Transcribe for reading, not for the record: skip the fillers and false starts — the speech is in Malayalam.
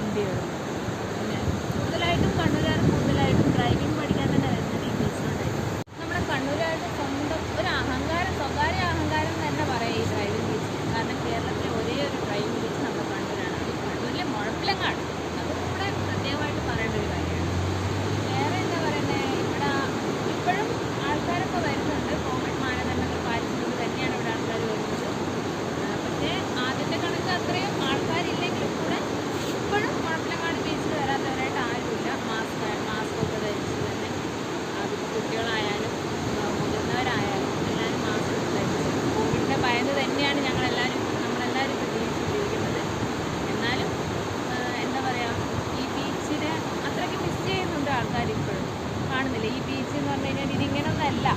വണ്ടികളും. പിന്നെ കൂടുതലായിട്ടും കണ്ണൂരുകാർ കൂടുതലായിട്ടും ഡ്രൈവിംഗ് പഠിക്കാൻ തന്നെ വരുന്നത് ഈ ബീച്ചിലോട്ടായിരിക്കും. നമ്മുടെ കണ്ണൂരുകാരുടെ സ്വന്തം ഒരു അഹങ്കാരം, സ്വകാര്യ അഹങ്കാരം എന്ന് തന്നെ പറയാം ഈ ഡ്രൈവിംഗ് ബീച്ച്. കാരണം കേരളത്തിലെ ഒരേ ഒരു ഡ്രൈവിംഗ് ബീച്ച് നമ്മുടെ കണ്ണൂരാണ്. അത് കണ്ണൂരിലെ മുഴപ്പിലങ്ങാട്. അതും കൂടെ പ്രത്യേകമായിട്ട് പറയേണ്ട ഒരു കാര്യമാണ്. വേറെ എന്താ പറയുന്നത്, ഇവിടെ ഇപ്പോഴും ആൾക്കാരൊക്കെ വരുന്നുണ്ട്. കോവിഡ് മാനദണ്ഡങ്ങൾ പാലിച്ചുകൊണ്ട് തന്നെയാണ് ഇവിടെ ആൾക്കാർ വരുന്നത്. പക്ഷേ ആദ്യത്തെ കണക്ക് അത്രയും ആൾക്കാരില്ലെങ്കിലും കൂടെ ഇപ്പോഴും മുഴപ്പിലങ്ങാട് ബീച്ചിൽ വരാത്തവരായിട്ട് ആരുമില്ല. മാസ്കൊക്കെ ധരിച്ച് തന്നെ അതിപ്പോൾ കുട്ടികളായാലും മുതിർന്നവരായാലും എല്ലാവരും മാസ്ക് ധരിച്ച് കോവിഡിനെ ഭയന്ന് തന്നെയാണ് നമ്മളെല്ലാവരും ഇപ്പോൾ ജീവിച്ചുകൊണ്ടിരിക്കുന്നത്. എന്നാലും എന്താ പറയുക, ഈ ബീച്ചിനെ അത്രയ്ക്ക് മിസ് ചെയ്യുന്നുണ്ട് ആൾക്കാർ. ഇപ്പോഴും കാണുന്നില്ല ഈ ബീച്ച് എന്ന് പറഞ്ഞു കഴിഞ്ഞാൽ ഇതിങ്ങനൊന്നല്ല.